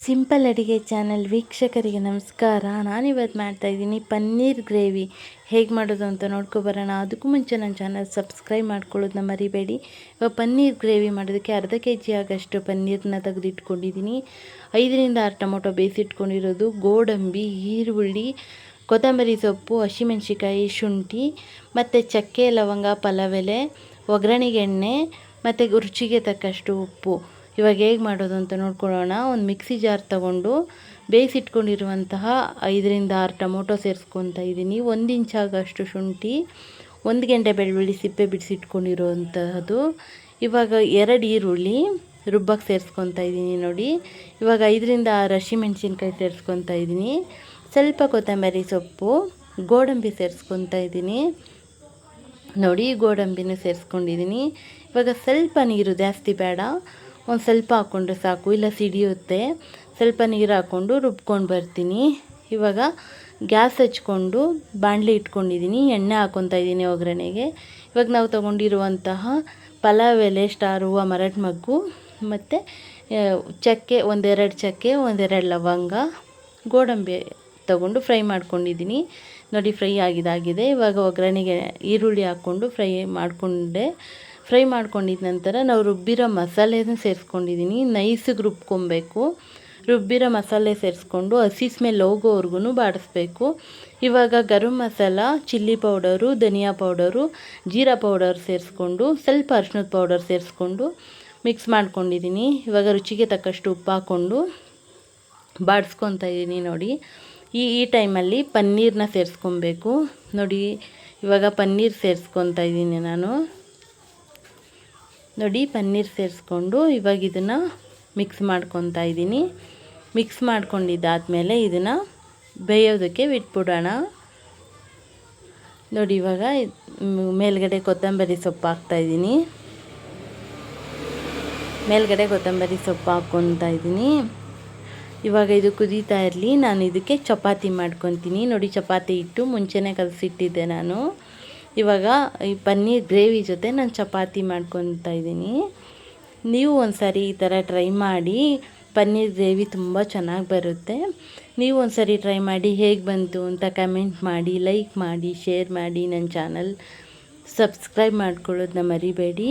Simple ಅಡುಗೆ channel ವೀಕ್ಷಕರಿಗೆ ನಮಸ್ಕಾರ. ನಾನಿವತ್ತು ಮಾಡ್ತಾಯಿದ್ದೀನಿ ಪನ್ನೀರ್ ಗ್ರೇವಿ ಹೇಗೆ ಮಾಡೋದು ಅಂತ ನೋಡ್ಕೊಬರೋಣ. ಅದಕ್ಕೂ ಮುಂಚೆ ನನ್ನ ಚಾನಲ್ ಸಬ್ಸ್ಕ್ರೈಬ್ ಮಾಡ್ಕೊಳ್ಳೋದನ್ನ ಮರಿಬೇಡಿ. ಇವಾಗ ಪನ್ನೀರ್ ಗ್ರೇವಿ ಮಾಡೋದಕ್ಕೆ ಅರ್ಧ kg ಆಗೋಷ್ಟು ಪನ್ನೀರನ್ನ ತೆಗೆದಿಟ್ಕೊಂಡಿದ್ದೀನಿ. 5ರಿಂದ 6 ಟೊಮೊಟೊ ಬೇಯಿಸಿಟ್ಕೊಂಡಿರೋದು, ಗೋಡಂಬಿ, ಈರುಳ್ಳಿ, ಕೊತ್ತಂಬರಿ ಸೊಪ್ಪು, ಹಸಿಮೆಣ್ಸಿಕಾಯಿ, ಶುಂಠಿ ಮತ್ತು ಚಕ್ಕೆ, ಲವಂಗ, ಪಲಾವ್ ಎಲೆ, ಒಗ್ಗರಣೆಗೆ ಎಣ್ಣೆ ಮತ್ತು ರುಚಿಗೆ ತಕ್ಕಷ್ಟು ಉಪ್ಪು. ಇವಾಗ ಹೇಗೆ ಮಾಡೋದು ಅಂತ ನೋಡ್ಕೊಳ್ಳೋಣ. ಒಂದು ಮಿಕ್ಸಿ ಜಾರ್ ತೊಗೊಂಡು ಬೇಯಿಸಿಟ್ಕೊಂಡಿರುವಂತಹ 5ರಿಂದ 6 ಟೊಮೊಟೊ ಸೇರಿಸ್ಕೊತಾ ಇದ್ದೀನಿ. 1 ಇಂಚ್ ಆಗೋಷ್ಟು ಶುಂಠಿ, 1 ಗೆಂಡೆ ಬೆಳ್ಳುಳ್ಳಿ ಸಿಪ್ಪೆ ಬಿಡಿಸಿಟ್ಕೊಂಡಿರುವಂತಹದ್ದು. ಇವಾಗ 2 ಈರುಳ್ಳಿ ರುಬ್ಬಕ್ಕೆ ಸೇರಿಸ್ಕೊತಾ ಇದ್ದೀನಿ ನೋಡಿ. ಇವಾಗ 5ರಿಂದ 6 ಹಸಿಮೆಣ್ಸಿನ್ಕಾಯಿ ಸೇರಿಸ್ಕೊತಾ ಇದ್ದೀನಿ. ಸ್ವಲ್ಪ ಕೊತ್ತಂಬರಿ ಸೊಪ್ಪು, ಗೋಡಂಬಿ ಸೇರಿಸ್ಕೊತಾ ಇದ್ದೀನಿ ನೋಡಿ. ಗೋಡಂಬಿನೂ ಸೇರಿಸ್ಕೊಂಡಿದ್ದೀನಿ. ಇವಾಗ ಸ್ವಲ್ಪ ನೀರು, ಜಾಸ್ತಿ ಬೇಡ, ಒಂದು ಸ್ವಲ್ಪ ಹಾಕ್ಕೊಂಡ್ರೆ ಸಾಕು, ಇಲ್ಲ ಸಿಡಿಯುತ್ತೆ. ಸ್ವಲ್ಪ ನೀರು ಹಾಕ್ಕೊಂಡು ರುಬ್ಕೊಂಡು ಬರ್ತೀನಿ. ಇವಾಗ ಗ್ಯಾಸ್ ಹಚ್ಕೊಂಡು ಬಾಣಲಿ ಇಟ್ಕೊಂಡಿದ್ದೀನಿ, ಎಣ್ಣೆ ಹಾಕ್ಕೊತಾ ಇದ್ದೀನಿ ಒಗ್ಗರಣೆಗೆ. ಇವಾಗ ನಾವು ತೊಗೊಂಡಿರುವಂತಹ ಪಲಾವ್ ಎಲೆ, ಸ್ಟಾರ್ ಹೂವು, ಮರಾಠ ಮಗ್ಗು ಮತ್ತು ಚಕ್ಕೆ, 1-2 ಚಕ್ಕೆ, 1-2 ಲವಂಗ, ಗೋಡಂಬಿ ತೊಗೊಂಡು ಫ್ರೈ ಮಾಡ್ಕೊಂಡಿದ್ದೀನಿ ನೋಡಿ. ಫ್ರೈ ಆಗಿದೆ. ಇವಾಗ ಒಗ್ಗರಣೆಗೆ ಈರುಳ್ಳಿ ಹಾಕ್ಕೊಂಡು ಫ್ರೈ ಮಾಡ್ಕೊಂಡಿದ್ದ ನಂತರ ನಾವು ರುಬ್ಬಿರೋ ಮಸಾಲೆನ ಸೇರಿಸ್ಕೊಂಡಿದ್ದೀನಿ. ನೈಸಿಗೆ ರುಬ್ಕೊಬೇಕು. ರುಬ್ಬಿರೋ ಮಸಾಲೆ ಸೇರಿಸ್ಕೊಂಡು ಹಸಿ ಸ್ಮೆಲ್ ಹೋಗೋವರೆಗೂ ಬಾಡಿಸ್ಬೇಕು. ಇವಾಗ ಗರಂ ಮಸಾಲ, ಚಿಲ್ಲಿ ಪೌಡರು, ಧನಿಯಾ ಪೌಡರು, ಜೀರಾ ಪೌಡರ್ ಸೇರಿಸ್ಕೊಂಡು ಸ್ವಲ್ಪ ಅರಿಶಿಣದ ಪೌಡರ್ ಸೇರಿಸ್ಕೊಂಡು ಮಿಕ್ಸ್ ಮಾಡ್ಕೊಂಡಿದ್ದೀನಿ. ಇವಾಗ ರುಚಿಗೆ ತಕ್ಕಷ್ಟು ಉಪ್ಪು ಹಾಕ್ಕೊಂಡು ಬಾಡಿಸ್ಕೊತಾ ಇದ್ದೀನಿ ನೋಡಿ. ಈ ಟೈಮಲ್ಲಿ ಪನ್ನೀರನ್ನ ಸೇರಿಸ್ಕೊಬೇಕು ನೋಡಿ. ಇವಾಗ ಪನ್ನೀರ್ ಸೇರಿಸ್ಕೊತಾ ಇದ್ದೀನಿ ನಾನು ನೋಡಿ. ಪನ್ನೀರ್ ಸೇರಿಸ್ಕೊಂಡು ಇವಾಗ ಇದನ್ನು ಮಿಕ್ಸ್ ಮಾಡ್ಕೊತಾ ಇದ್ದೀನಿ. ಮಿಕ್ಸ್ ಮಾಡ್ಕೊಂಡಿದ್ದಾದಮೇಲೆ ಇದನ್ನು ಬೇಯೋದಕ್ಕೆ ಬಿಟ್ಬಿಡೋಣ ನೋಡಿ. ಇವಾಗ ಮೇಲ್ಗಡೆ ಕೊತ್ತಂಬರಿ ಸೊಪ್ಪು ಹಾಕ್ತಾಯಿದ್ದೀನಿ. ಮೇಲ್ಗಡೆ ಕೊತ್ತಂಬರಿ ಸೊಪ್ಪು ಹಾಕ್ಕೊತಾ ಇದ್ದೀನಿ. ಇವಾಗ ಇದು ಕುದೀತಾ ಇರಲಿ. ನಾನು ಇದಕ್ಕೆ ಚಪಾತಿ ಮಾಡ್ಕೊತೀನಿ ನೋಡಿ. ಚಪಾತಿ ಹಿಟ್ಟು ಮುಂಚೆನೇ ಕಲಸಿಟ್ಟಿದ್ದೆ ನಾನು. ಇವಾಗ ಈ ಪನ್ನೀರ್ ಗ್ರೇವಿ ಜೊತೆ ನಾನು ಚಪಾತಿ ಮಾಡ್ಕೊತಾ ಇದ್ದೀನಿ. ನೀವು ಒಂದು ಸಾರಿ ಈ ಥರ ಟ್ರೈ ಮಾಡಿ. ಪನ್ನೀರ್ ಗ್ರೇವಿ ತುಂಬ ಚೆನ್ನಾಗಿ ಬರುತ್ತೆ. ನೀವು ಒಂದು ಸಾರಿ ಟ್ರೈ ಮಾಡಿ, ಹೇಗೆ ಬಂತು ಅಂತ ಕಮೆಂಟ್ ಮಾಡಿ, ಲೈಕ್ ಮಾಡಿ, ಶೇರ್ ಮಾಡಿ. ನನ್ನ ಚಾನಲ್ ಸಬ್ಸ್ಕ್ರೈಬ್ ಮಾಡ್ಕೊಳ್ಳೋದನ್ನ ಮರಿಬೇಡಿ.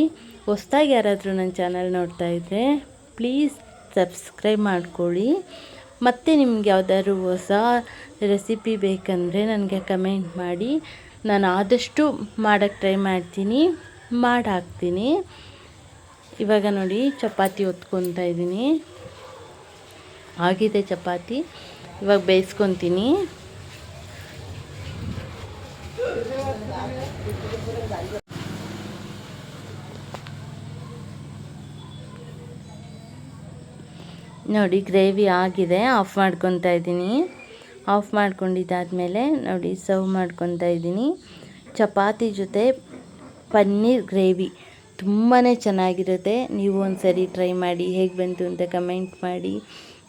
ಹೊಸ್ದಾಗಿ ಯಾರಾದರೂ ನನ್ನ ಚಾನಲ್ ನೋಡ್ತಾಯಿದ್ರೆ ಪ್ಲೀಸ್ ಸಬ್ಸ್ಕ್ರೈಬ್ ಮಾಡ್ಕೊಳ್ಳಿ. ಮತ್ತು ನಿಮ್ಗೆ ಯಾವ್ದಾದ್ರು ಹೊಸ ರೆಸಿಪಿ ಬೇಕಂದರೆ ನನಗೆ ಕಮೆಂಟ್ ಮಾಡಿ. ನಾನು ಆದಷ್ಟು ಮಾಡೋಕ್ಕೆ ಟ್ರೈ ಮಾಡ್ತೀನಿ, ಹಾಕ್ತೀನಿ. ಇವಾಗ ನೋಡಿ ಚಪಾತಿ ಒತ್ಕೊತಾ ಇದ್ದೀನಿ. ಆಗಿದೆ ಚಪಾತಿ. ಇವಾಗ ಬೇಯಿಸ್ಕೊತೀನಿ. ನೋಡಿ ಗ್ರೇವಿ ಆಗಿದೆ. ಆಫ್ ಮಾಡ್ಕೊತಾ ಇದ್ದೀನಿ. ಆಫ್ ಮಾಡ್ಕೊಂಡಿದ್ದಾದಮೇಲೆ ನೋಡಿ ಸರ್ವ್ ಮಾಡ್ಕೊತಾ ಇದ್ದೀನಿ. ಚಪಾತಿ ಜೊತೆ ಪನ್ನೀರ್ ಗ್ರೇವಿ ತುಂಬಾ ಚೆನ್ನಾಗಿರುತ್ತೆ. ನೀವು ಒಂದು ಸರಿ ಟ್ರೈ ಮಾಡಿ, ಹೇಗೆ ಬಂತು ಅಂತ ಕಮೆಂಟ್ ಮಾಡಿ.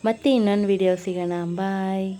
ಮತ್ತೆ ಇನ್ನೊಂದು ವಿಡಿಯೋ ಸಿಗೋಣ. ಬಾಯ್.